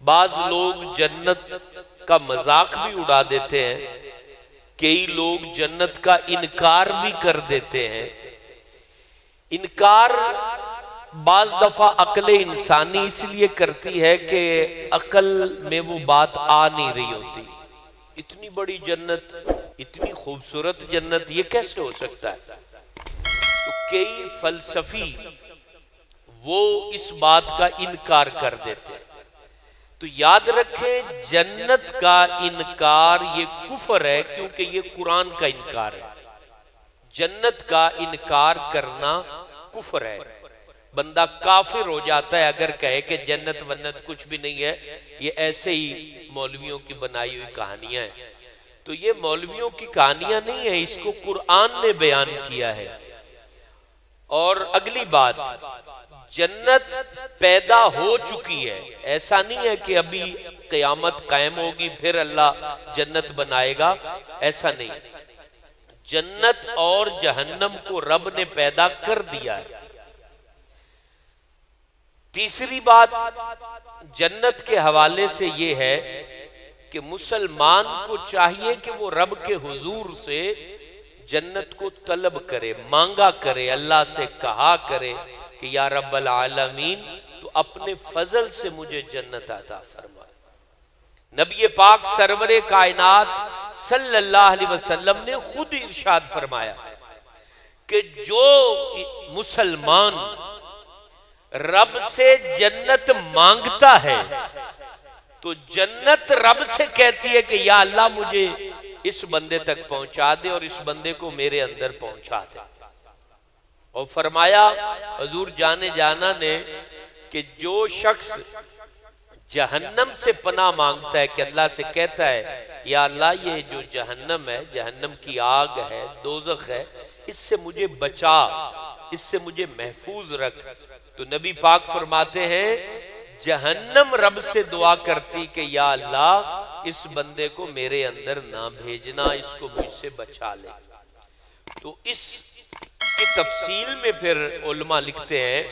बाज लोग जन्नत का मजाक भी उड़ा देते हैं, कई लोग जन्नत का इनकार भी कर देते हैं। इनकार बाज दफा अक्ल इंसानी इसलिए करती है कि अकल में वो बात आ नहीं रही होती। इतनी बड़ी जन्नत, इतनी खूबसूरत जन्नत, ये कैसे हो सकता है? तो कई फलसफी वो इस बात का इनकार कर देते हैं। तो याद रखें, जन्नत का इनकार ये कुफर है, क्योंकि ये कुरान का इनकार है। जन्नत का इनकार करना कुफर है। बंदा काफिर हो जाता है अगर कहे कि जन्नत वन्नत कुछ भी नहीं है, ये ऐसे ही मौलवियों की बनाई हुई कहानियां हैं। तो ये मौलवियों की कहानियां नहीं है, इसको कुरान ने बयान किया है। और अगली बात, जन्नत पैदा हो चुकी है। ऐसा नहीं है कि अभी क़यामत कायम होगी फिर अल्लाह जन्नत बनाएगा, ऐसा नहीं। जन्नत और जहन्नम को रब ने पैदा कर दिया है। तीसरी बात जन्नत के हवाले से यह है कि मुसलमान को चाहिए कि वो रब के हुजूर से जन्नत को तलब करे, मांगा करे, अल्लाह से कहा करे कि या रब्बल आलमीन, तो अपने फजल से मुझे जन्नत अता फरमा। नबी पाक सरवरे कायनात सल्लल्लाहु अलैहि वसल्लम ने खुद इरशाद फरमाया कि जो मुसलमान रब से जन्नत मांगता है तो जन्नत रब से कहती है कि या अल्लाह मुझे इस बंदे तक पहुंचा दे और इस बंदे को मेरे अंदर पहुंचा दे। और फरमाया हुजूर जाने जाना ने कि जो शख्स जहन्नम से पनाह मांगता है, कि अल्लाह से कहता है या अल्लाह ये जो जहन्नम है, जहन्नम की आग है, दोज़ख है, इससे मुझे बचा, इससे मुझे महफूज रख। तो नबी पाक फरमाते हैं जहन्नम रब से दुआ करती कि या अल्लाह इस बंदे को मेरे अंदर ना भेजना, इसको मुझसे बचा ले। तो इसकी तफसील में फिर उलमा लिखते हैं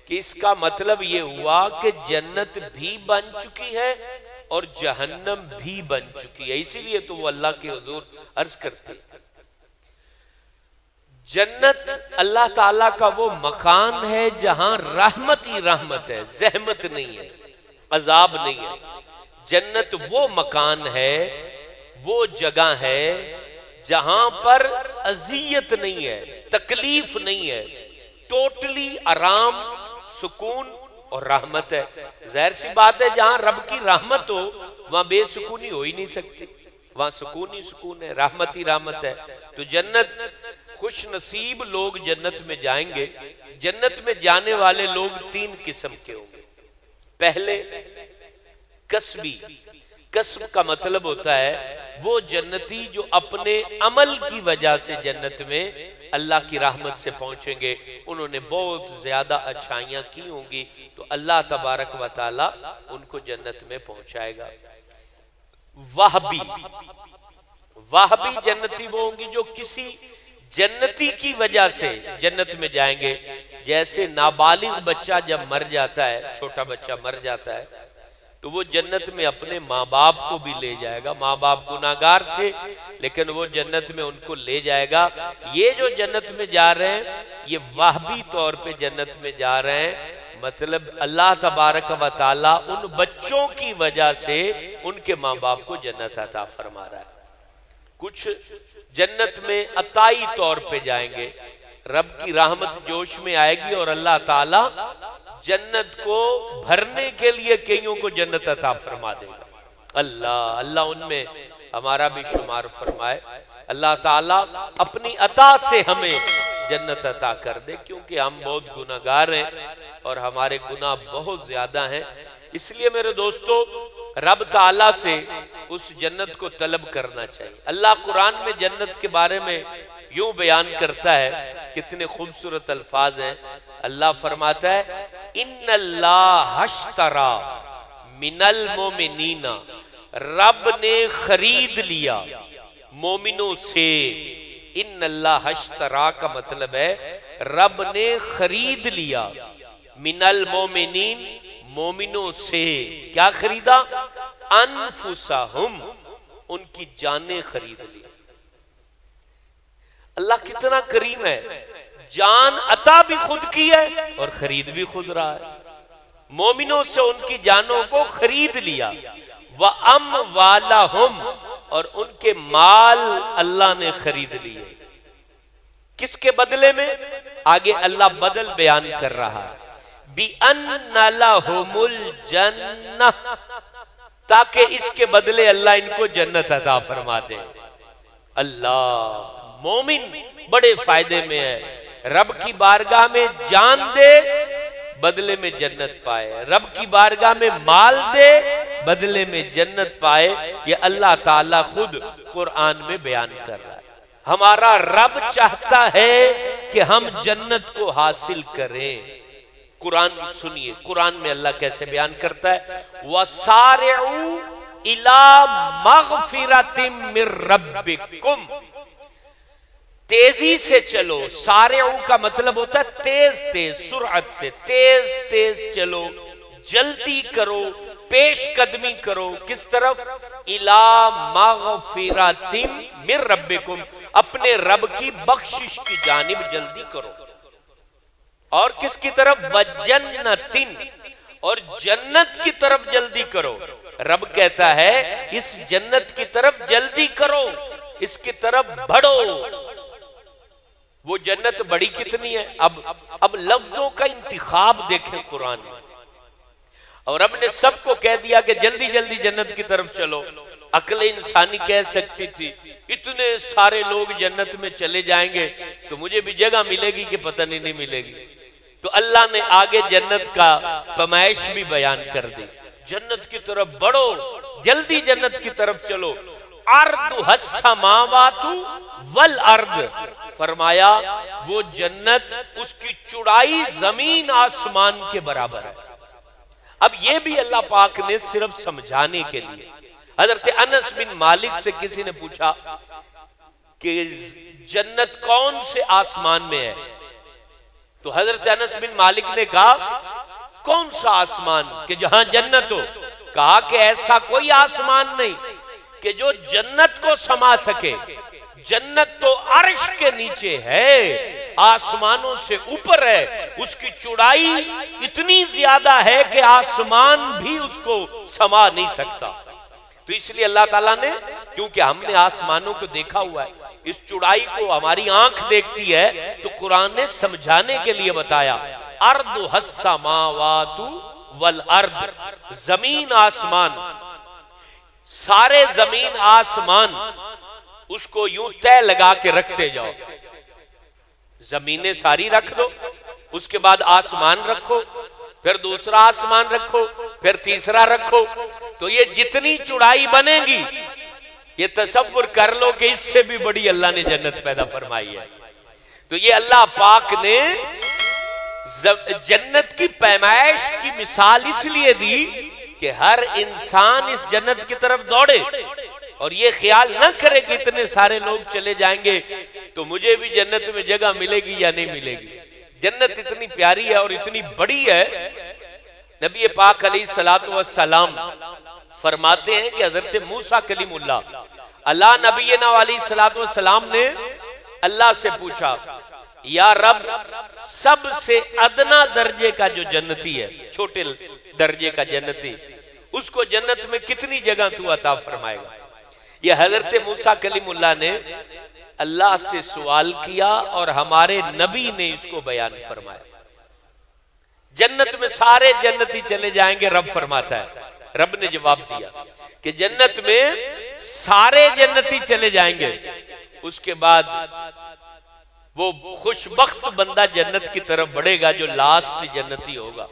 कि इसका मतलब ये हुआ कि जन्नत भी बन चुकी है और जहन्नम भी बन चुकी है। इसीलिए तो वो अल्लाह के हुजूर अर्ज करते, जन्नत अल्लाह ताला का वो मकान है जहां रहमत ही रहमत है, जहमत नहीं है, अजाब नहीं है। जन्नत वो मकान है, वो जगह है जहां पर अजियत नहीं है, तकलीफ नहीं है, टोटली आराम, सुकून और रहमत है। जाहिर सी बात है, जहां रब की रहमत हो वहां बेसुकूनी हो ही नहीं सकती, वहां सुकून ही सुकून है, रहमत ही रहमत है। तो जन्नत, खुश नसीब लोग जन्नत में जाएंगे। जन्नत में जाने वाले लोग तीन किस्म के होंगे। पहले कसबी, कसब का मतलब होता है वो जन्नती जो अपने अमल की वजह से जन्नत में अल्लाह की रहमत से पहुंचेंगे। उन्होंने बहुत ज्यादा अच्छाइयां की होंगी तो अल्लाह तबारक व तआला उनको जन्नत में पहुंचाएगा। वाहबी, वाहबी जन्नती वो होंगी जो किसी जन्नती की वजह से जन्नत में जाएंगे। जैसे नाबालिग बच्चा जब मर जाता है, छोटा बच्चा मर जाता है, तो वो जन्नत में अपने माँ बाप को भी ले जाएगा। माँ बाप गुनाहगार थे लेकिन वो जन्नत में उनको ले जाएगा। ये जो जन्नत में जा रहे हैं ये वाहबी तौर पे जन्नत में जा रहे हैं, मतलब अल्लाह तबारक व तआला उन बच्चों की वजह से उनके माँ बाप को जन्नत अता फरमा रहा है। कुछ जन्नत में अताई तौर पे जाएंगे, रब की रहमत जोश में आएगी और अल्लाह ताला जन्नत को भरने के लिए कईयों को जन्नत अता फरमा देगा। अल्लाह अल्लाह उनमें हमारा भी शुमार फरमाए। अल्लाह ताला अपनी अता से हमें जन्नत अता कर दे, क्योंकि हम बहुत गुनाहगार हैं और हमारे गुनाह बहुत ज्यादा हैं। इसलिए मेरे दोस्तों, रब ताला से उस जन्नत को तलब करना चाहिए। अल्लाह कुरान में जन्नत के बारे में यूं बयान करता है, कितने खूबसूरत अल्फाज हैं। अल्लाह फरमाता है इन्नल्लाह हश्तरा मिनल मोमिनीना, रब ने खरीद लिया मोमिनों से। इन्नल्लाह हश्तरा का मतलब है रब ने खरीद लिया मिनल मोमिनीन, मोमिनों से क्या खरीदा? अनफुसहुम, उनकी जानें खरीद ली। अल्लाह कितना करीम है, जान अता भी खुद की है और खरीद भी खुद रहा है। मोमिनों से उनकी जानों को खरीद लिया। व अमवालहुम, और उनके माल अल्लाह ने खरीद लिए। किसके बदले में? आगे अल्लाह बदल बयान कर रहा है। बिअन्ना लहुमुल जन्नह, ताकि इसके बदले अल्लाह इनको जन्नत अता फरमा दे। अल्लाह, मोमिन बड़े फायदे में है। रब की बारगाह में जान दे, बदले में जन्नत पाए। रब की बारगाह में माल दे, बदले में जन्नत पाए। ये अल्लाह ताला खुद कुरान में बयान कर रहा है। हमारा रब चाहता है कि हम जन्नत को हासिल करें। कुरान सुनिए, कुरान में अल्लाह कैसे बयान करता है। वसारिउ इला मगफिरतिम मिर रब्बिकुम, तेजी से चलो। सारिउ का मतलब होता है तेज तेज, सुरअत से तेज तेज चलो, जल्दी करो, पेश कदमी करो। किस तरफ? इला मगफिरतिम मिर रब्बिकुम, अपने रब की बख्शिश की जानिब जल्दी करो। और किसकी तरफ? वजन्नतिन, और जन्नत की तरफ जल्दी करो। रब कहता है इस जन्नत की तरफ जल्दी करो, इसकी तरफ बढ़ो। वो जन्नत बड़ी कितनी है? अब लफ्जों का इंतिखाब देखें कुरान में। और रब ने सबको कह दिया कि जल्दी जल्दी जन्नत की तरफ चलो। अक्ल इंसानी कह सकती थी इतने सारे लोग जन्नत में चले जाएंगे तो मुझे भी जगह मिलेगी कि पता नहीं मिलेगी। तो अल्लाह ने आगे जन्नत का फरमाइश भी बयान कर दी। जन्नत की तरफ बढ़ो, जल्दी जन्नत की तरफ चलो। अर्दु हस्समावातु वल अर्द, फरमाया वो जन्नत, उसकी चौड़ाई जमीन आसमान के बराबर है। अब ये भी अल्लाह पाक ने सिर्फ समझाने के लिए। हजरत अनस बिन मालिक से किसी ने पूछा कि जन्नत कौन से आसमान में है? तो हजरत अनस बिन मालिक ने कहा कौन सा आसमान कि जहां जन्नत हो? कहा कि ऐसा कोई आसमान नहीं कि जो जन्नत को समा सके। जन्नत तो अर्श के नीचे है, आसमानों से ऊपर है, उसकी चौड़ाई इतनी ज्यादा है कि आसमान भी उसको समा नहीं सकता। तो इसलिए अल्लाह ताला ने, क्योंकि हमने आसमानों को देखा हुआ है, इस चौड़ाई को हमारी आंख देखती है, तो कुरान ने समझाने के लिए बताया अर्दु हस्समावातु वल अर्द, जमीन आसमान, सारे जमीन आसमान उसको यूं तय लगा के रखते जाओ। जमीनें सारी रख दो, उसके बाद आसमान रखो, फिर दूसरा आसमान रखो, फिर तीसरा रखो, तो ये जितनी चौड़ाई बनेगी ये तसव्वुर कर लो कि इससे भी बड़ी अल्लाह ने जन्नत पैदा फरमाई है। तो ये अल्लाह पाक ने जन्नत की पैमाइश की मिसाल इसलिए दी कि हर इंसान इस जन्नत की तरफ दौड़े और ये ख्याल ना करे कि इतने सारे लोग चले जाएंगे तो मुझे भी जन्नत में जगह मिलेगी या नहीं मिलेगी। जन्नत इतनी प्यारी है और इतनी बड़ी है। नबी पाक अलैहिस्सलातु वस्सलाम फरमाते हैं कि हजरत मूसा कलीमुल्लाह अल्लाह नबीना अलैहिस्सलातु वस्सलाम ने अल्लाह से पूछा, या रब, सबसे अदना दर्जे का जो जन्नती है, छोटे दर्जे का जन्नती, उसको जन्नत में कितनी जगह तू अता फरमाएगा? ये हजरत मूसा कलीमुल्लाह ने अल्लाह से सवाल किया और हमारे नबी ने इसको बयान फरमाया। जन्नत में सारे जन्नती चले जाएंगे, रब फरमाता है। रब ने जवाब दिया कि जन्नत में सारे जन्नती चले जाएंगे, उसके बाद वो खुशबख्त बंदा जन्नत की तरफ बढ़ेगा जो लास्ट जन्नती होगा।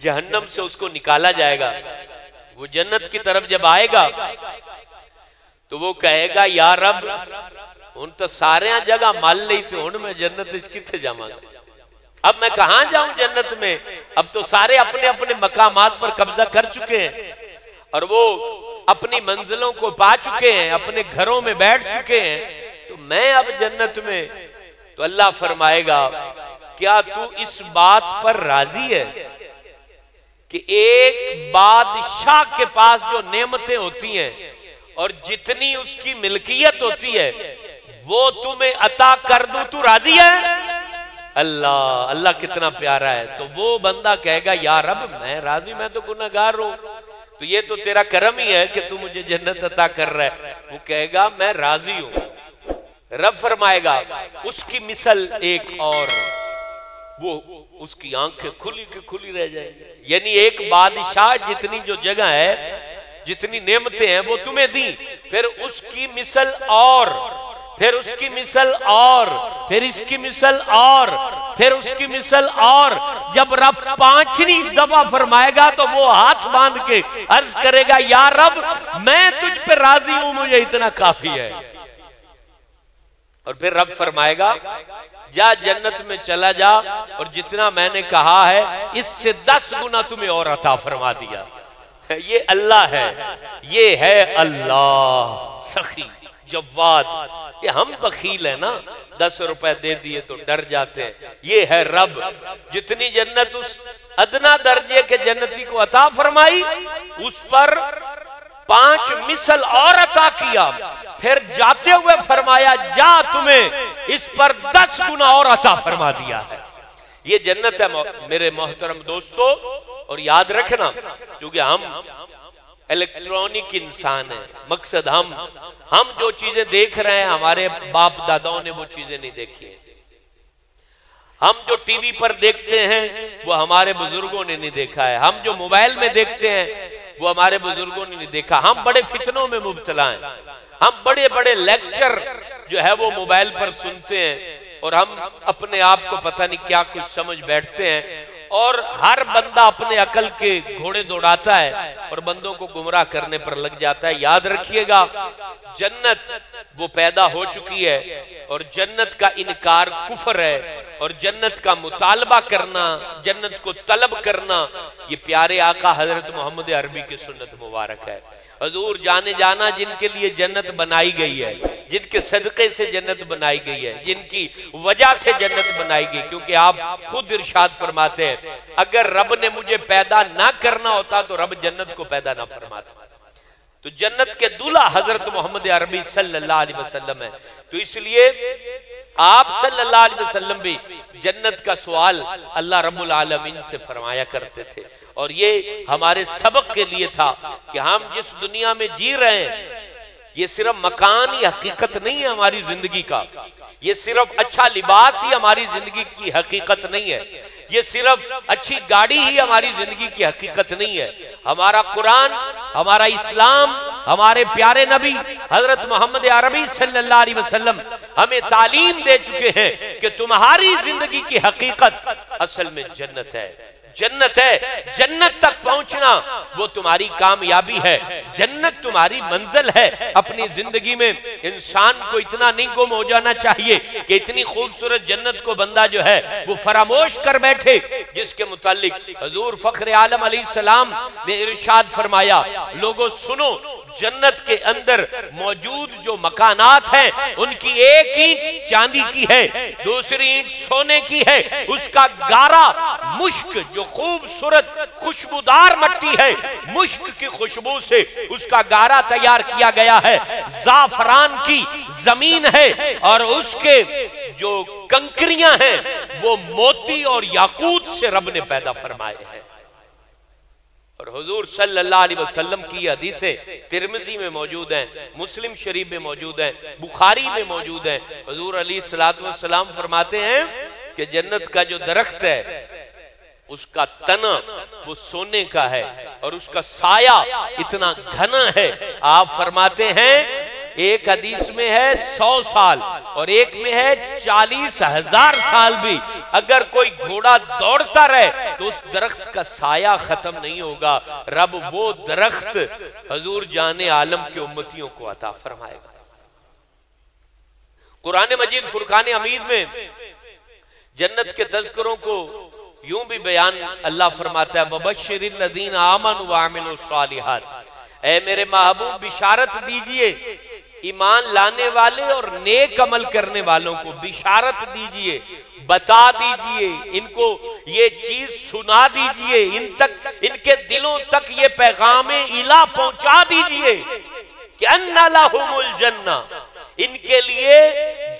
जहन्नम से उसको निकाला जाएगा। वो जन्नत की तरफ जब आएगा तो वो कहेगा, या रब, उन तो सारे जगह मान ली थे, हूं मैं जन्नत किथे जावांगा, अब मैं कहां जाऊं जन्नत में? अब तो सारे अपने अपने मकामात पर कब्जा कर चुके हैं और वो अपनी मंजिलों को पा चुके हैं, अपने घरों में बैठ चुके हैं, तो मैं अब जन्नत में। तो अल्लाह फरमाएगा, क्या तू इस बात पर राजी है कि एक बादशाह के पास जो नेमतें होती हैं और जितनी उसकी मिल्कियत होती है वो तुम्हें अता कर दूं, तू राजी है? अल्लाह अल्लाह कितना प्यारा है। तो वो बंदा कहेगा या रब मैं राजी, मैं तो गुनहगार हूं, तो ये तो तेरा करम ही है कि तू मुझे जन्नत अता कर रहा है। वो कहेगा मैं राजी हूं। रब फरमाएगा उसकी मिसल एक और, वो उसकी आंखें खुली की खुली रह जाएंगी। यानी एक बादशाह जितनी जो जगह है, जितनी नेमतें हैं वो तुम्हें दी, फिर उसकी मिसल और, फिर उसकी मिसल और, फिर इसकी मिसल और, फिर उसकी मिसल और। जब रब पांचवी दफा फरमाएगा तो वो हाथ बांध के अर्ज करेगा या रब मैं तुझ पे राजी हूं, मुझे इतना काफी है। और फिर रब फरमाएगा जा जन्नत में चला जा और जितना मैंने कहा है इससे 10 गुना तुम्हें और अता फरमा दिया। ये अल्लाह है, ये है अल्लाह सखी जवाद। ये हम बखील है ना, 10 रुपए दे दिए तो डर जाते हैं। ये है रब, जितनी जन्नत उस अदना दर्जे के जन्नती को अता फरमाई उस पर 5 मिसल और अता किया। फिर जाते हुए फरमाया जा तुम्हें इस पर 10 गुना और अता फरमा दिया है। ये जन्नत है मेरे मोहतरम दोस्तों। और याद रखना, क्योंकि हम इलेक्ट्रॉनिक इंसान है, मकसद हम जो चीजें देख रहे हैं हमारे बाप दादाओं ने वो चीजें नहीं देखी है। हम जो टीवी पर देखते हैं वो हमारे बुजुर्गों ने नहीं देखा है। हम जो मोबाइल में देखते हैं वो हमारे बुजुर्गों ने नहीं देखा। हम बड़े फितनों में मुब्तला हैं। हम बड़े बड़े लेक्चर जो है वो मोबाइल पर सुनते हैं और हम अपने आप को पता नहीं क्या कुछ समझ बैठते हैं और हर बंदा अपने अकल के घोड़े दौड़ाता है और बंदों को गुमराह करने पर लग जाता है। याद रखिएगा जन्नत वो पैदा हो चुकी है और जन्नत का इनकार कुफर है और जन्नत का मुतालबा करना, जन्नत को तलब करना ये प्यारे आका हजरत मोहम्मद अरबी की सुन्नत मुबारक है। हजूर जाने जाना जिनके लिए जन्नत बनाई गई है, जिनके सदक़े से जन्नत बनाई गई है, जिनकी वजह से जन्नत बनाई गई। क्योंकि आप खुद इरशाद फरमाते हैं अगर रब ने मुझे पैदा ना करना होता तो रब जन्नत को पैदा ना फरमाता। तो जन्नत के दूल्हा हजरत मोहम्मद अरबी सल्लल्लाहु अलैहि वसल्लम है। तो इसलिए आप सल्लल्लाहु अलैहि वसल्लम भी जन्नत का सवाल अल्लाह रब्बुल आलमीन से फरमाया करते थे। और ये हमारे सबक के लिए था कि हम जिस दुनिया में जी रहे हैं ये सिर्फ मकान ही हकीकत नहीं है हमारी जिंदगी का, ये सिर्फ अच्छा लिबास ही हमारी जिंदगी की हकीकत नहीं है, ये सिर्फ अच्छी गाड़ी ही हमारी जिंदगी की हकीकत नहीं है। हमारा कुरान, हमारा इस्लाम, हमारे प्यारे नबी हजरत मोहम्मद अरबी सल्लल्लाहु अलैहि वसल्लम हमें तालीम दे चुके हैं कि तुम्हारी जिंदगी की हकीकत असल में जन्नत है। जन्नत है, जन्नत तक पहुंचना वो तुम्हारी कामयाबी है, जन्नत तुम्हारी मंजिल है। अपनी जिंदगी में इंसान को इतना नहीं गुम हो जाना चाहिए कि इतनी खूबसूरत जन्नत को बंदा जो है वो फरामोश कर बैठे, जिसके मुतालिक हजूर फख्र आलम अलैहिस्सलाम ने इरशाद फरमाया लोगों सुनो, जन्नत के अंदर मौजूद जो मकानात हैं उनकी एक ईंट चांदी की है, दूसरी ईंट सोने की है, उसका गारा मुश्क जो खूबसूरत खुशबूदार मट्टी है, मुश्क की खुशबू से उसका गारा तैयार किया गया है, जाफरान की जमीन है और उसके जो कंकरियां हैं वो मोती और याकूत से रब ने पैदा फरमाए हैं। और हुजूर सल्लल्लाहु अलैहि वसल्लम की हदीसें तिरमिज़ी में मौजूद हैं, मुस्लिम शरीफ में मौजूद हैं, बुखारी में मौजूद हैं। हुजूर अलैहिस्सलातु वस्सलाम फरमाते हैं कि जन्नत का जो दरख्त है उसका तना वो सोने का है और उसका साया इतना घना है। आप फरमाते हैं एक हदीस में है 100 साल और एक में है 40,000 साल भी अगर कोई घोड़ा दौड़ता रहे तो उस दरख्त का साया खत्म नहीं होगा। रब वो दरख्त हजूर जाने आलम के उम्मतियों को अता फरमाएगा। कुरान मजीद फुरकान हमीद में जन्नत के तज़किरों को यूं भी बयान अल्लाह फरमाता है वबश्शिरिल लज़ीना आमनु व अमिलुस सालिहात, ऐ मेरे महबूब बिशारत दीजिए ईमान लाने वाले और नेक अमल करने वालों को, बिशारत दीजिए, बता दीजिए, इनको ये चीज सुना दीजिए, इन तक इनके दिलों तक ये पैगाम इला पहुंचा दीजिए कि अन्ना लहुमुल जन्ना, इनके लिए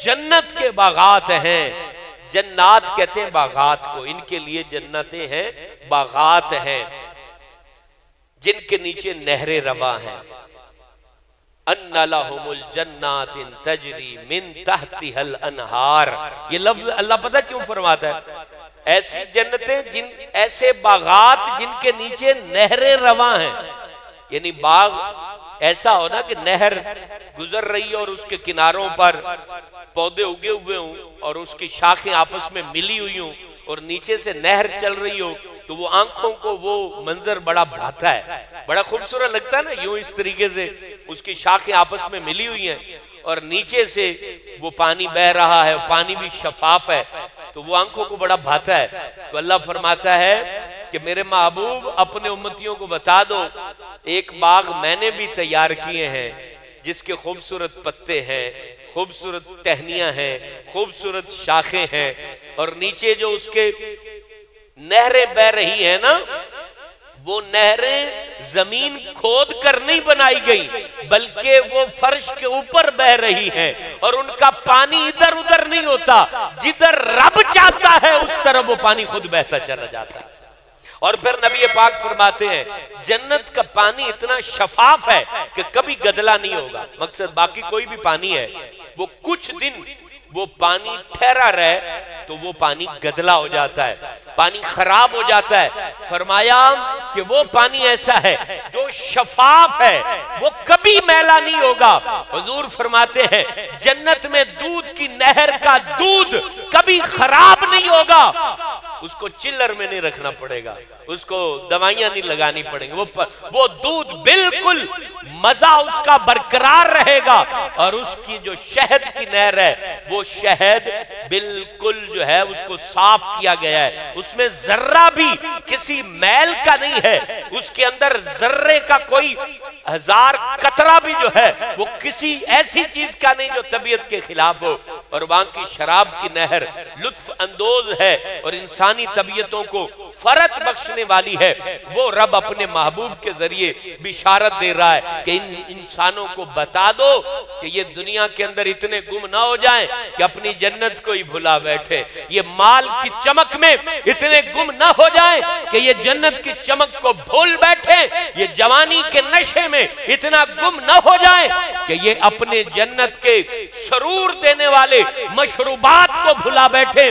जन्नत के बागात हैं। जन्नात कहते हैं बागात को, इनके लिए जन्नतें हैं, बागात हैं जिनके नीचे नहरें रवा हैं। अन्ना लहुमुल जन्नातिन तजरी मिन तहतिहल अनहार, ये लफ्ज अल्लाह पता क्यों फरमाता है? ऐसी जन्नतें, जिन ऐसे बागात जिनके नीचे नहरें रवा हैं। यानी बाग ऐसा हो ना कि नहर गुजर रही हो और उसके किनारों पर पौधे उगे हुए हों और उसकी शाखें आपस में मिली हुई हों और नीचे से नहर चल रही हो, तो वो आंखों को वो मंजर बड़ा भाता है, बड़ा खूबसूरत लगता है ना। यूं इस तरीके से उसकी शाखें आपस में मिली हुई हैं और नीचे से वो पानी बह रहा है, पानी भी शफाफ है, तो वो आंखों को बड़ा भाता है। तो अल्लाह फरमाता है कि मेरे महबूब अपने उम्मतियों को बता दो, एक बाग मैंने भी तैयार किए हैं जिसके खूबसूरत पत्ते हैं, खूबसूरत टहनियां हैं, खूबसूरत शाखें हैं, और नीचे जो उसके नहरें बह रही है ना, वो नहरें जमीन खोद कर नहीं बनाई गई, बल्कि वो फर्श के ऊपर बह रही हैं और उनका पानी इधर उधर नहीं होता, जिधर रब चाहता है उस तरफ वो पानी खुद बहता चला जाता है। और फिर नबी पाक फरमाते हैं जन्नत का पानी इतना शफाफ है कि कभी गदला नहीं होगा। मकसद बाकी कोई भी पानी है, वो कुछ दिन वो पानी ठहरा रहे तो वो पानी गदला हो जाता है, पानी खराब हो जाता है। फरमाया कि वो पानी ऐसा है जो शफाफ है, वो कभी मैला नहीं होगा। हुजूर फरमाते हैं जन्नत में दूध की नहर का दूध कभी खराब नहीं होगा, उसको चिल्लर में नहीं रखना पड़ेगा, उसको दवाइयां नहीं लगानी पड़ेंगी, वो दूध बिल्कुल मजा उसका बरकरार रहेगा। और उसकी जो शहद की नहर है, वो शहद बिल्कुल जो है उसको साफ किया गया है, उसमें जर्रा भी किसी मैल का नहीं है, उसके अंदर जर्रे का कोई हजार कतरा भी जो है वो किसी ऐसी चीज का नहीं जो तबीयत के खिलाफ हो। और वहां की शराब की नहर लुत्फ अंदोज है और इंसानी तबीयतों को फरत बख्शने वाली है। वो रब अपने महबूब के जरिए बिशारत दे रहा है कि इन इंसानों को बता दो कि ये दुनिया के अंदर इतने गुम ना हो जाएं कि अपनी जन्नत को ही भुला बैठे, ये माल की चमक में इतने गुम ना हो जाएं कि ये जन्नत की चमक को भूल बैठे, ये जवानी के नशे में इतना गुम ना हो जाएं कि ये अपने जन्नत के सरूर देने वाले मशरूबात को भुला बैठे,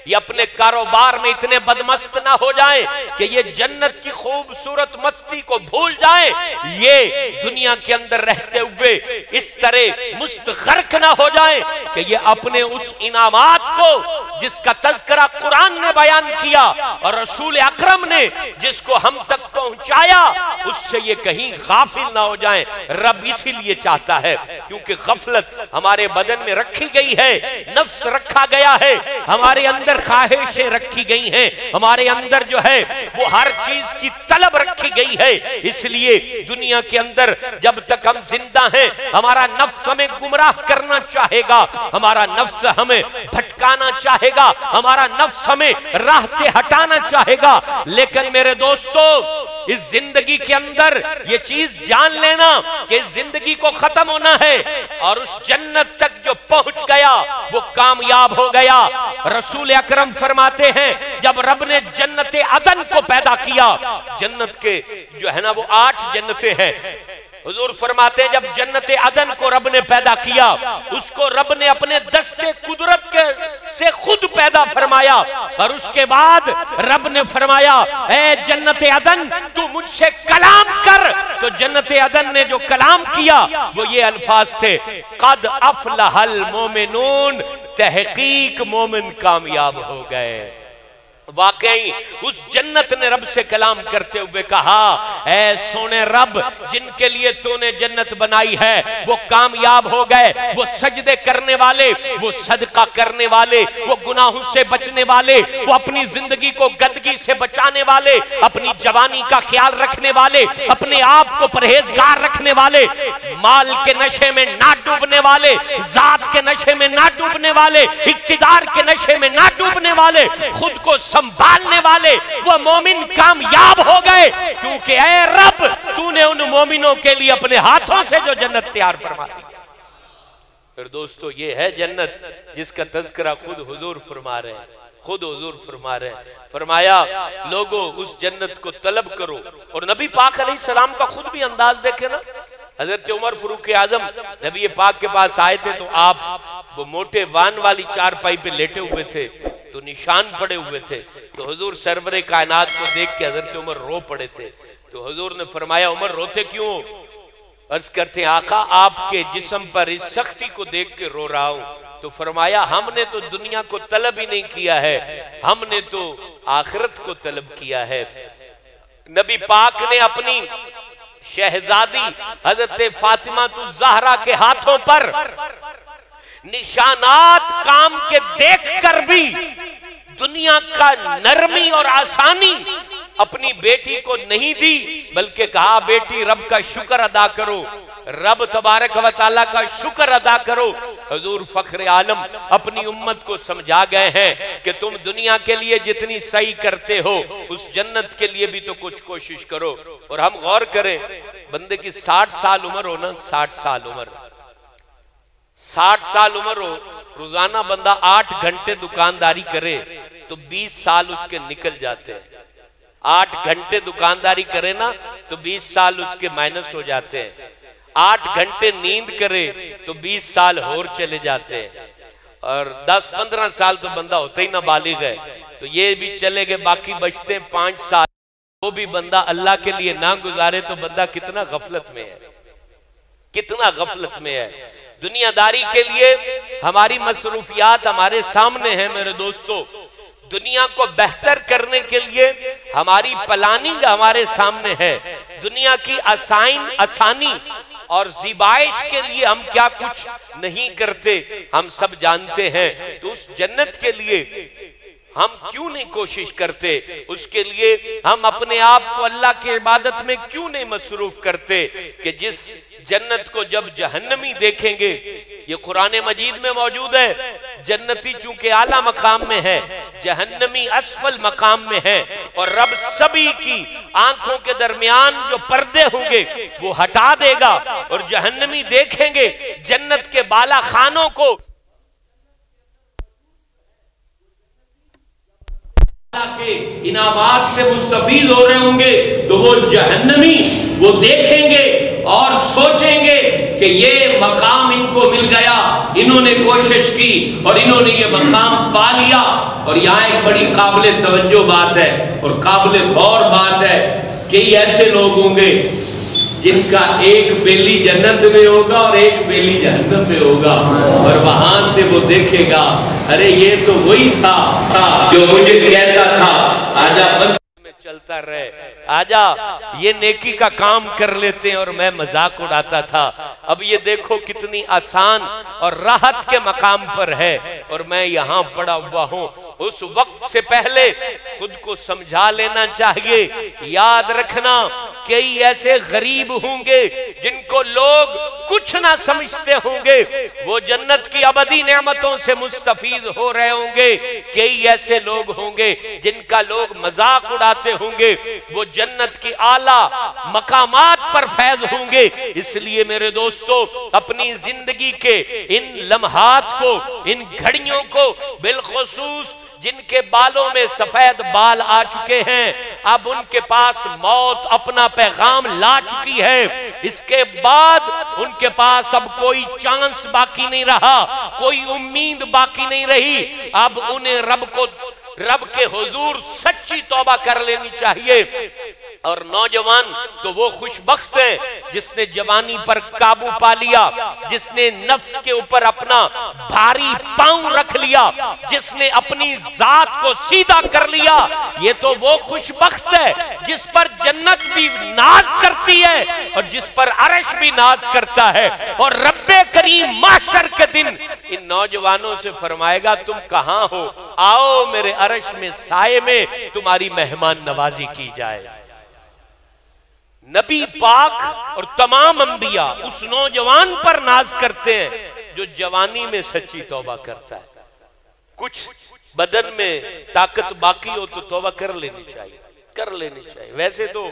ये अपने कारोबार में इतने बदमस्त ना हो जाएं कि ये जन्नत की खूबसूरत मस्ती को भूल जाएं, ये दुनिया के अंदर रहते हुए इस तरह मुस्तगर्क ना हो जाएं कि ये अपने उस इनामात को जिसका तज़किरा कुरान ने बयान किया और रसूल अकरम ने जिसको हम तक पहुंचाया, उससे ये कहीं गाफिल ना हो जाएं। रब इसीलिए चाहता है क्योंकि गफलत हमारे बदन में रखी गई है, नफ्स रखा गया है, हमारे अंदर ख्वाहिशें रखी गई हैं, हमारे अंदर जो है वो हर चीज की तलब रखी गई है। इसलिए दुनिया के अंदर जब तक हम जिंदा हैं, हमारा नफ्स हमें गुमराह करना चाहेगा, हमारा नफ्स हमें भटकाना चाहेगा, हमारा नफ्स हमें राह से हटाना चाहेगा। लेकिन मेरे दोस्तों, इस जिंदगी के अंदर ये चीज जान लेना कि इस जिंदगी को खत्म होना है और उस जन्नत तक जो पहुंच गया वो कामयाब हो गया। रसूल अकरम फरमाते हैं जब रब ने जन्नते अदन को पैदा किया, जन्नत के जो है ना वो 8 जन्नतें हैं, हुजूर फरमाते हैं जब जन्नते अदन को रब ने पैदा किया, उसको रब ने अपने दस्ते कुदरत के से खुद पैदा फरमाया और उसके बाद रब ने फरमाया ए जन्नते अदन तू मुझसे कलाम कर। तो जन्नते अदन ने जो कलाम किया वो ये अल्फाज थे, कद अफलहल मोमिनून, तहकीक मोमिन कामयाब हो गए। वाकई उस जन्नत ने रब से कलाम करते हुए कहा ऐ सोने रब, जिनके लिए तूने जन्नत बनाई है वो कामयाब हो गए, वो सजदे करने वाले, वो सदका करने वाले, वो गुनाहों से बचने वाले, वो अपनी जिंदगी को गंदगी से बचाने वाले, अपनी जवानी का ख्याल रखने वाले, अपने आप को परहेजगार रखने वाले, माल के नशे में ना डूबने वाले, जात के नशे में ना डूबने वाले, इक्तिदार के नशे में ना डूबने वाले, खुद को संभालने वाले वो मोमिन कामयाब हो गए, क्योंकि ऐ रब तूने उन मोमिनों के लिए अपने हाथों से जो जन्नत तैयार फरमा दी। फिर दोस्तों ये है जन्नत जिसका तज़किरा खुद हुजूर फरमा रहे हैं, खुद हुजूर फरमा रहे हैं। फरमाया लोगों उस जन्नत को तलब करो। और नबी पाक अलैहिस्सलाम का खुद भी अंदाज देखे ना, हजरत उमर फारूक आजम नबी पाक के पास आए थे तो आप वो मोटे वान वाली चारपाई पे लेटे हुए थे, तो निशान पड़े हुए थे, तो हुजूर सरवरे कायनात को देख के हजरत उमर रो पड़े थे। तो हुजूर ने फरमाया उमर रोते क्यों? अर्ज करते हैं आका आपके जिस्म पर इस सख्ती को देख के रो रहा हूं। तो फरमाया हमने तो दुनिया को तलब ही नहीं किया है, हमने तो आखिरत को तलब किया है। नबी पाक ने अपनी शहजादी हजरत फातिमा तुज ज़हरा के हाथों पर निशानात काम के देखकर भी दुनिया का नरमी और आसानी अपनी बेटी को नहीं दी, बल्कि कहा बेटी रब का शुक्र अदा करो, रब तबारक व तआला का शुक्र अदा करो। हुजूर फख्र आलम अपनी उम्मत को समझा गए हैं कि तुम दुनिया के लिए जितनी सही करते हो उस जन्नत के लिए भी तो कुछ कोशिश करो। और हम गौर करें, बंदे की 60 साल उम्र हो ना, 60 साल उम्र, 60 साल उम्र हो, रोजाना बंदा 8 घंटे दुकानदारी करे तो 20 साल उसके निकल जाते हैं। 8 घंटे दुकानदारी करे ना तो 20 साल उसके माइनस हो जाते हैं। 8 घंटे नींद करे तो 20 साल और चले जाते हैं। और 10-15 साल तो बंदा होता ही ना बालिग है, तो ये भी चले गए, बाकी बचते 5 साल। वो भी बंदा अल्लाह के लिए ना गुजारे तो बंदा कितना गफलत में है, कितना गफलत में है। दुनियादारी के लिए हमारी मसरूफियात हमारे सामने है मेरे दोस्तों, दुनिया को बेहतर करने के लिए हमारी प्लानिंग हमारे सामने है। दुनिया की आसानी और ज़िबाइश के लिए हम क्या कुछ नहीं करते हम सब जानते हैं। तो उस जन्नत के लिए हम क्यों नहीं कोशिश करते, उसके लिए हम अपने आप को अल्लाह की इबादत में क्यों नहीं मसरूफ करते कि जिस जन्नत को जब जहन्नमी देखेंगे, ये कुरान मजीद में मौजूद है, जन्नती चूंकि आला मकाम में है, जहन्नमी असफल मकाम में है, और रब सभी की आंखों के दरमियान जो पर्दे होंगे वो हटा देगा और जहन्नमी देखेंगे जन्नत के बाला खानों को, के इनामात से मुस्तफीद हो रहे होंगे, तो वो जहन्नमी वो देखेंगे और सोचेंगे कि ये मकाम इनको मिल गया, इन्होंने कोशिश की और इन्होंने ये मकाम पा लिया। और यहाँ एक बड़ी काबिले तवज्जो बात है और काबिले गौर बात है कि ऐसे लोग होंगे जिनका एक बेली जन्नत में होगा और एक बेली जहन्नम में होगा, और वहां से वो देखेगा अरे ये तो वही था जो मुझे कहता था आजा बस में चलता रहे, आजा ये नेकी का काम कर लेते हैं, और मैं मजाक उड़ाता था। अब ये देखो कितनी आसान और राहत के मकाम पर है और मैं यहाँ पड़ा हुआ हूँ। उस वक्त से पहले खुद को समझा लेना चाहिए। याद रखना कई ऐसे गरीब होंगे जिनको लोग कुछ ना समझते होंगे, वो जन्नत की अबदी नेमतों से मुस्तफीद हो रहे होंगे। कई ऐसे लोग होंगे जिनका लोग मजाक उड़ाते होंगे, वो जन्नत की आला मकामात पर फैज होंगे। इसलिए मेरे दोस्तों अपनी जिंदगी के इन लम्हात को, इन घड़ियों को, बिलखुसूस जिनके बालों में सफेद बाल आ चुके हैं, अब उनके पास मौत अपना पैगाम ला चुकी है। इसके बाद उनके पास अब कोई चांस बाकी नहीं रहा, कोई उम्मीद बाकी नहीं रही। अब उन्हें रब के हुजूर सच्ची तौबा कर लेनी चाहिए। और नौजवान तो वो खुशबख्त है जिसने जवानी पर काबू पा लिया, जिसने नफ्स के ऊपर अपना भारी पांव रख लिया, जिसने अपनी जात को सीधा कर लिया। ये तो वो खुशबख्त है जिस पर जन्नत भी नाज करती है और जिस पर अर्श भी नाज करता है। और रब्बे करीम माशर के दिन इन नौजवानों से फरमाएगा, तुम कहां हो, आओ मेरे अर्श में साए में तुम्हारी मेहमान नवाजी की जाए। नबी पाक और तमाम अंबिया उस नौजवान पर नाज करते हैं जो जवानी में सच्ची तौबा करता है। कुछ बदन में ताकत बाकी हो तो तौबा कर लेनी चाहिए। वैसे तो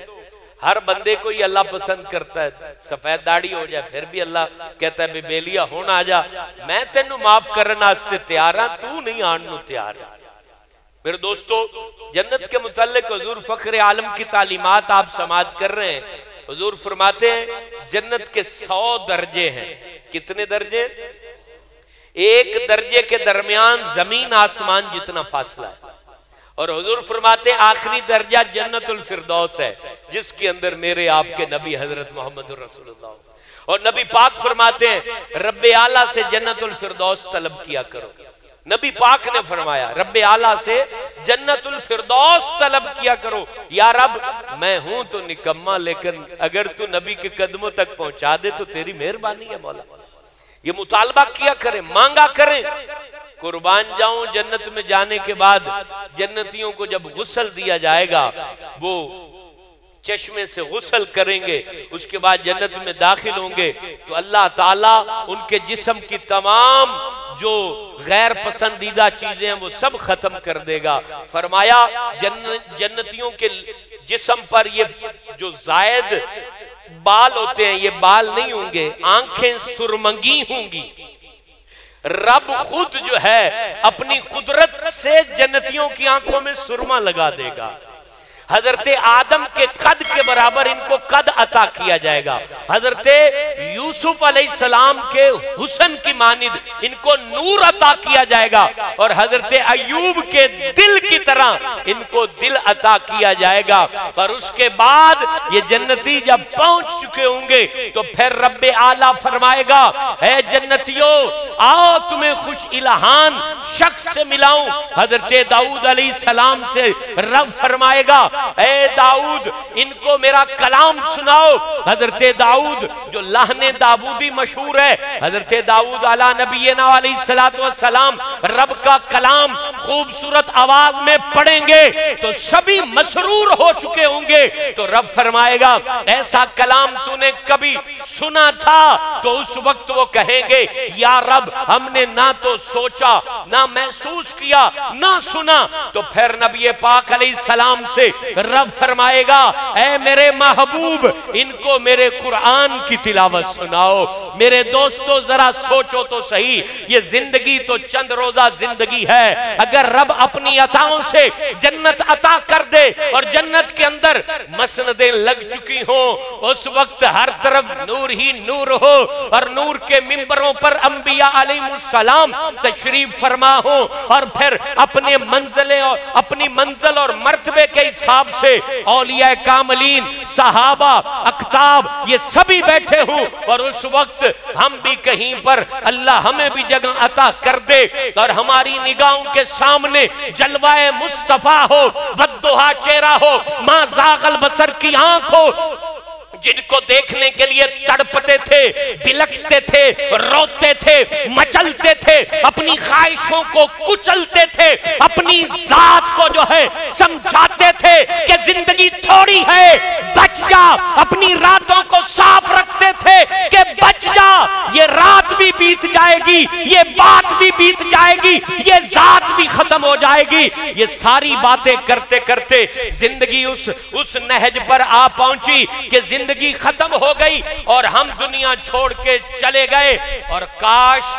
हर बंदे को ही अल्लाह पसंद करता है। सफेद दाढ़ी हो जाए फिर भी अल्लाह कहता है बेलिया होना आ जा, मैं तेनू माफ करने वास्ते तैयार हाँ, तू नहीं आने तैयार है। मेरे दोस्तों, जन्नत के मुताल्लिक हुजूर फख्र आलम की तालीमात आप समाअत कर रहे हैं। हुजूर फरमाते हैं जन्नत के 100 दर्जे हैं। कितने दर्जे? एक दर्जे के दरमियान जमीन आसमान जितना फासला है। और हुजूर फरमाते आखिरी दर्जा जन्नतुल फिरदौस है, जिसके अंदर मेरे आपके नबी हजरत मोहम्मद रसूलुल्लाह। और नबी पाक फरमाते हैं रब्बे आला से जन्नतुल फिरदौस तलब किया करो। नबी पाक ने फरमाया रब्बे आला से जन्नतुल फिरदौस तलब किया करो। या रब, मैं हूं तो निकम्मा, लेकिन अगर तू नबी के कदमों तक पहुंचा दे तो तेरी मेहरबानी है मौला। ये मुतालबा किया करें, मांगा करें। कुर्बान जाऊं, जन्नत में जाने के बाद जन्नतियों को जब गुस्ल दिया जाएगा, वो चश्मे से गुस्ल करेंगे, उसके बाद जन्नत में दाखिल होंगे तो अल्लाह ताला उनके जिस्म की तमाम जो गैर पसंदीदा चीजें हैं वो सब खत्म कर देगा। फरमाया जन्नतियों के जिस्म पर ये जो जायद बाल होते हैं ये बाल नहीं होंगे, आंखें सुरमंगी होंगी। रब खुद जो है अपनी कुदरत से जन्नतियों की आंखों में सुरमा लगा देगा। हजरते आदम के कद के बराबर इनको कद अता किया जाएगा। हजरते यूसुफ अलैहिस्सलाम के हुस्न की मानिद इनको नूर अता किया जाएगा। और हजरते अय्यूब के दिल की तरह इनको दिल अता किया जाएगा। पर उसके बाद ये जन्नती जब पहुंच चुके होंगे तो फिर रब्बे आला फरमाएगा, है जन्नतियों आओ तुम्हें खुश इल्हान शख्स से मिलाऊं। हजरते दाऊद अलैहिस्सलाम से रब फरमाएगा, ए दाऊद इनको मेरा कलाम सुनाओ। हजरते दाऊद जो लहने दाऊदी मशहूर है, हजरते दाऊद अला नबीना अलैहिस्सलातु वस्सलाम रब का कलाम खूबसूरत आवाज में पढ़ेंगे तो सभी मसरूर हो चुके होंगे। तो रब फरमाएगा, ऐसा कलाम तूने कभी सुना था? तो उस वक्त वो कहेंगे, या रब हमने ना तो सोचा, ना महसूस किया, ना सुना। तो फिर नबी पाक अलैहिस्सलाम से रब फरमाएगा, ऐ मेरे महबूब इनको मेरे कुरान की तिलावत सुनाओ। मेरे दोस्तों जरा सोचो तो सही, ये जिंदगी तो चंद रोजा जिंदगी है। अगर रब अपनी अताओं से जन्नत अता कर दे और जन्नत के अंदर मसनदें लग चुकी हो, उस वक्त हर तरफ नूर ही नूर हो और नूर के मिंबरों पर अंबिया अलैहिमुस्सलाम तशरीफ फरमा हो और फिर अपने अपनी मंजिल और मर्तबे के हिसाब से औलिया कामलीन सहाबा अक्ताब ये सभी बैठे हूं और उस वक्त हम भी कहीं पर अल्लाह हमें भी जगह अता कर दे और हमारी निगाहों के सामने जलवाए मुस्तफा हो, वद्दुहा चेहरा हो, मां जागल बसर की आंख हो, जिनको देखने के लिए तड़पते थे, बिलखते थे, रोते थे, मचलते थे, अपनी ख्वाहिशों को कुचलते थे, अपनी जात को जो है समझाते थे कि जिंदगी थोड़ी है, बच जा। अपनी रातों को साफ रखते थे कि बच जा, ये रात भी बीत जाएगी, ये बात भी बीत जाएगी, ये जात भी खत्म हो जाएगी। ये सारी बातें करते करते जिंदगी उस नहज पर आ पहुंची कि जिंदगी खत्म हो गई और हम दुनिया छोड़ के चले गए। और काश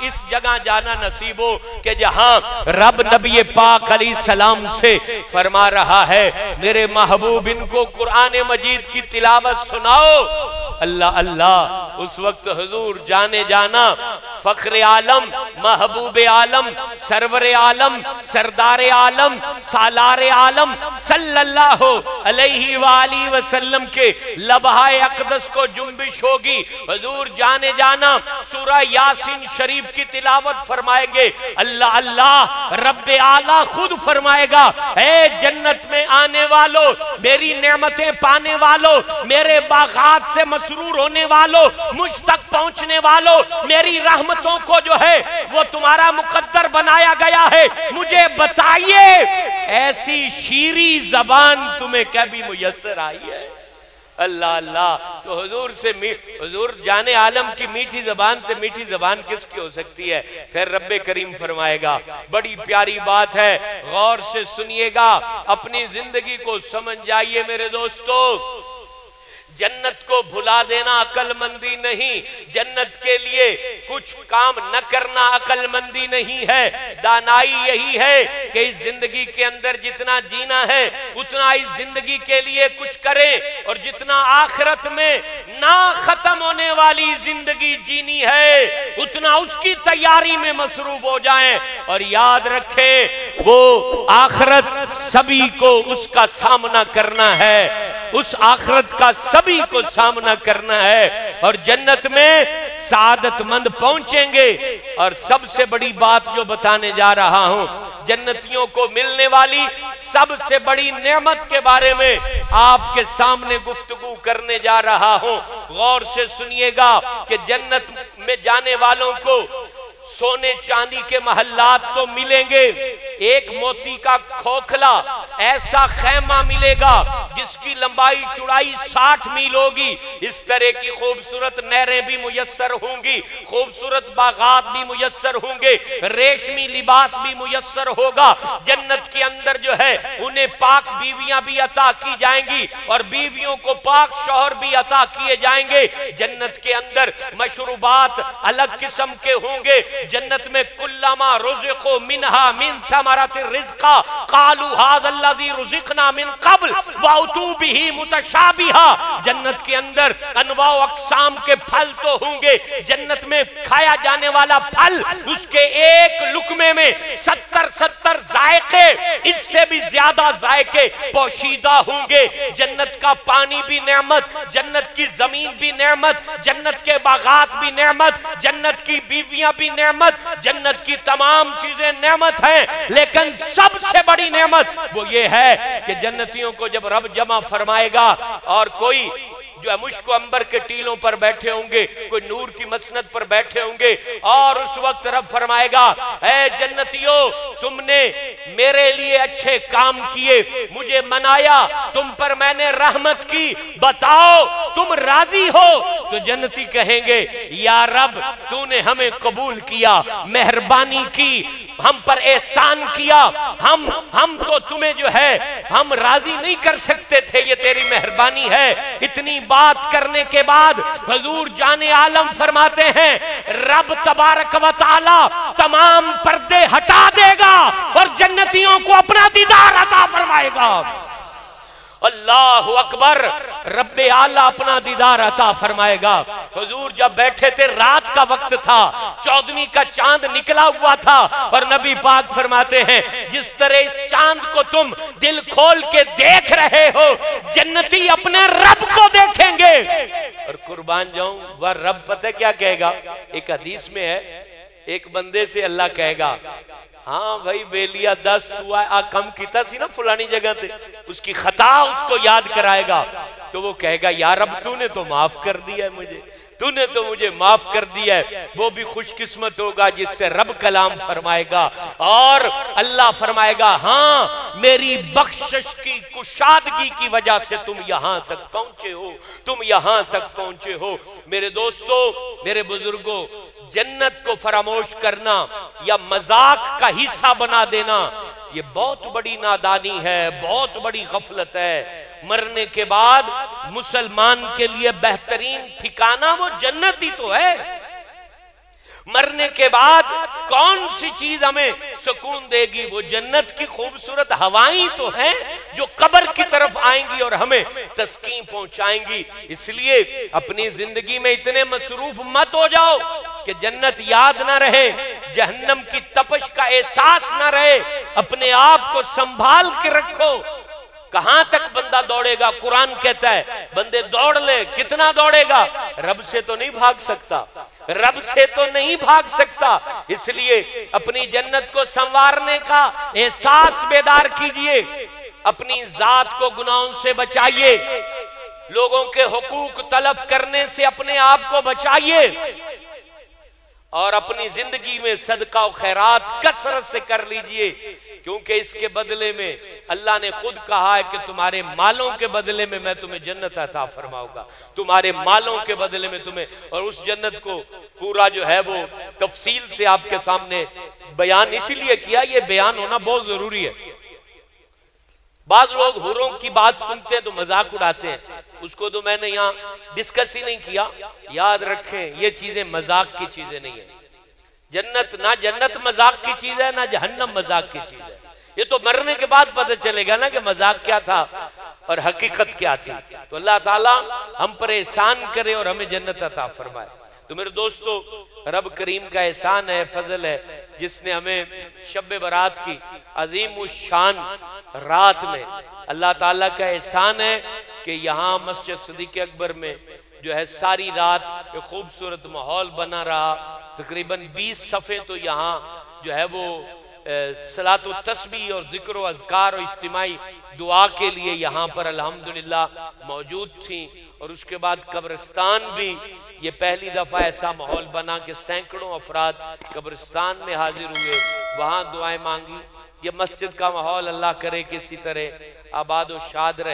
इस जगह जाना नसीब हो कि जहां रब नबी पाक अलैहिस्सलाम से फरमा रहा है, मेरे महबूब इनको कुरान मजीद की तिलावत सुनाओ। अल्लाह अल्लाह, उस वक्त हुजूर जाने जाना फख्र आलम, महबूब आलम, सरवर आलम, सरदार आलम, सालार आलम सल्लल्लाहु अलैहि वाली वसल्लम के लबहाए अक़दस को जुम्बिश होगी। हुजूर जाने जाना सूरह यासीन शरीफ की तिलावत फरमाएंगे। अल्लाह अल्लाह रब्बे आला खुद फरमाएगा, ए जन्नत में आने वालों, मेरी नेमतें पाने वालों, मेरे बागात से मसरूर होने वालों, मुझ तक पहुंचने वालों, मेरी रहमतों को जो है वो तुम्हारा मुकद्दर बनाया गया है, मुझे बताइए ऐसी शीरी जबान तुम्हें कभी मुयस्सर आई है? अल्लाह अल्लाह। तो हुजूर से हुजूर जाने आलम की मीठी जबान से मीठी जबान किसकी हो सकती है? फिर रब्बे करीम फरमाएगा, बड़ी प्यारी बात है, गौर से सुनिएगा, अपनी जिंदगी को समझ जाइए मेरे दोस्तों। जन्नत को भुला देना अकलमंदी नहीं, जन्नत के लिए कुछ काम न करना अकलमंदी नहीं है। दानाई यही है कि इस जिंदगी के अंदर जितना जीना है उतना इस जिंदगी के लिए कुछ करें, और जितना आखिरत में ना खत्म होने वाली जिंदगी जीनी है उतना उसकी तैयारी में मसरूफ हो जाएं। और याद रखें वो आखिरत सभी को उसका सामना करना है, उस आखिरत का सभी को सामना करना है, और जन्नत में सादतमंद पहुंचेंगे। और सबसे बड़ी बात जो बताने जा रहा हूं, जन्नतियों को मिलने वाली सबसे बड़ी नेमत के बारे में आपके सामने गुफ्तगू करने जा रहा हूं। गौर से सुनिएगा कि जन्नत में जाने वालों को सोने चांदी के महल्लात तो मिलेंगे, एक मोती का खोखला ऐसा खैमा मिलेगा जिसकी लंबाई चौड़ाई 60 मील होगी। इस तरह की खूबसूरत नहरें भी मुयस्सर होंगी, खूबसूरत बागात भी मुयस्सर होंगे, रेशमी लिबास भी मुयस्सर होगा। जन्नत के अंदर जो है उन्हें पाक बीवियां भी अता की जाएंगी और बीवियों को पाक शौहर भी अता किए जाएंगे। जन्नत के अंदर मशरूबात अलग किस्म के होंगे। जन्नत में कुल्लमा रुज़िक़ु मिनहा मिन थमराति रिज़्क़ा क़ालू हाज़ल्लज़ी रुज़िक़ना मिन क़ब्ल वअतू बिही मुतशाबिहा। जन्नत के अंदर अनवा अक़साम के फल तो होंगे। जन्नत में खाया जाने वाला फल, उसके एक लुक़मे में 70 जायके, इससे भी ज्यादा जायके पोशीदा होंगे। जन्नत का पानी भी नेमत, जन्नत की जमीन भी नेमत, जन्नत के बागात भी नेमत, जन्नत की बीवियां भी नेमत, जन्नत की तमाम चीजें नेमत हैं। लेकिन सबसे बड़ी नेमत वो ये है कि जन्नतियों को जब रब जमा फरमाएगा और कोई जो है मुश्क अंबर के टीलों पर बैठे होंगे, कोई नूर की मसनद पर बैठे होंगे, और उस वक्त रब फरमाएगा, ऐ जन्नतियों तुमने मेरे लिए अच्छे काम किए, मुझे मनाया, तुम पर मैंने रहमत की, बताओ तुम राजी हो? तो जन्नती कहेंगे, या रब तूने हमें कबूल किया, मेहरबानी की, हम पर एहसान किया, हम तो तुम्हें जो है हम राजी नहीं कर सकते थे, ये तेरी मेहरबानी है। इतनी बात करने के बाद हुजूर जाने आलम फरमाते हैं, रब तबारक व तआला तमाम पर्दे हटा देगा और जन्नतियों को अपना दीदार अता फरमाएगा। अल्लाहु अकबर। रब्बे आला अपना दीदार अता फरमाएगा। हुजूर जब बैठे थे, रात का वक्त था, 14वीं का चांद निकला हुआ था, और नबी पाक फरमाते हैं, जिस तरह इस चांद को तुम दिल खोल के देख रहे हो, जन्नती अपने रब को देखेंगे। और कुर्बान जाऊं, वह रब पता क्या कहेगा? एक हदीस में है, एक बंदे से अल्लाह कहेगा, हाँ भाई बेलिया 10 तू आ कम कीता सी ना फुलानी जगह ते, उसकी खता उसको याद कराएगा। तो वो कहेगा, यार अब तूने तो माफ कर दिया है मुझे, तूने तो मुझे माफ कर दिया है। वो भी खुशकिस्मत होगा जिससे रब कलाम फरमाएगा, और अल्लाह फरमाएगा, हाँ मेरी बख्शिश की कुशादगी की वजह से तुम यहां तक पहुंचे हो, तुम यहां तक पहुंचे हो। मेरे दोस्तों, मेरे बुजुर्गों, जन्नत को फरामोश करना या मजाक का हिस्सा बना देना, ये बहुत बड़ी नादानी है, बहुत बड़ी गफलत है। मरने के बाद मुसलमान के लिए बेहतरीन ठिकाना वो जन्नत ही तो है। मरने के बाद कौन सी चीज हमें सुकून देगी? वो जन्नत की खूबसूरत हवाएं तो हैं जो कब्र की तरफ आएंगी और हमें तस्कीन पहुंचाएंगी। इसलिए अपनी जिंदगी में इतने मसरूफ मत हो जाओ कि जन्नत याद ना रहे, जहन्नम की तपश का एहसास ना रहे, अपने आप को संभाल के रखो। कहां तक बंदा दौड़ेगा? कुरान कहता है बंदे दौड़ ले, कितना दौड़ेगा? रब से तो नहीं भाग सकता, रब से तो नहीं भाग सकता। इसलिए अपनी जन्नत को संवारने का एहसास बेदार कीजिए, अपनी जात को गुनाहों से बचाइए, लोगों के हुकूक तलफ करने से अपने आप को बचाइए, और अपनी जिंदगी में सदका और खैरात कसरत से कर लीजिए, क्योंकि इसके बदले में अल्लाह ने खुद कहा है कि तुम्हारे मालों के बदले में मैं तुम्हें जन्नत अता फरमाऊंगा, तुम्हारे मालों के बदले में तुम्हें। और उस जन्नत को पूरा जो है वो तफसील से आपके सामने बयान इसीलिए किया, ये बयान होना बहुत जरूरी है। बाद लोग हुरों की बात सुनते हैं तो मजाक उड़ाते हैं, उसको तो मैंने यहाँ डिस्कस ही नहीं किया। याद रखें ये चीजें मजाक की चीजें नहीं है। जन्नत ना जन्नत मजाक की चीज है, ना जहन्नम मजाक की चीज है। ये तो मरने के बाद पता चलेगा ना कि मजाक क्या था और हकीकत क्या थी। तो अल्लाह ताला हम पर एहसान करे और हमें जन्नत अता फरमाए। तो मेरे दोस्तों, रब करीम का एहसान है, फजल है, जिसने हमें शब बरात की अजीम शान रात में, अल्लाह ताला का एहसान है कि यहाँ मस्जिद सिद्दीक़ अकबर में जो है सारी रात एक खूबसूरत माहौल बना रहा। तकरीबन 20 सफ़े तो यहाँ जो है वो सलात व तस्बीह और जिक्र व अज़कार और इज्तिमाई दुआ के लिए यहाँ पर अल्हम्दुलिल्लाह मौजूद थी। और उसके बाद कब्रिस्तान भी, ये पहली दफ़ा ऐसा माहौल बना कि सैकड़ों अफराद कब्रिस्तान में हाजिर हुए, वहाँ दुआएं मांगी। ये मस्जिद का माहौल अल्लाह करे किसी तरह आबाद व शाद रहे।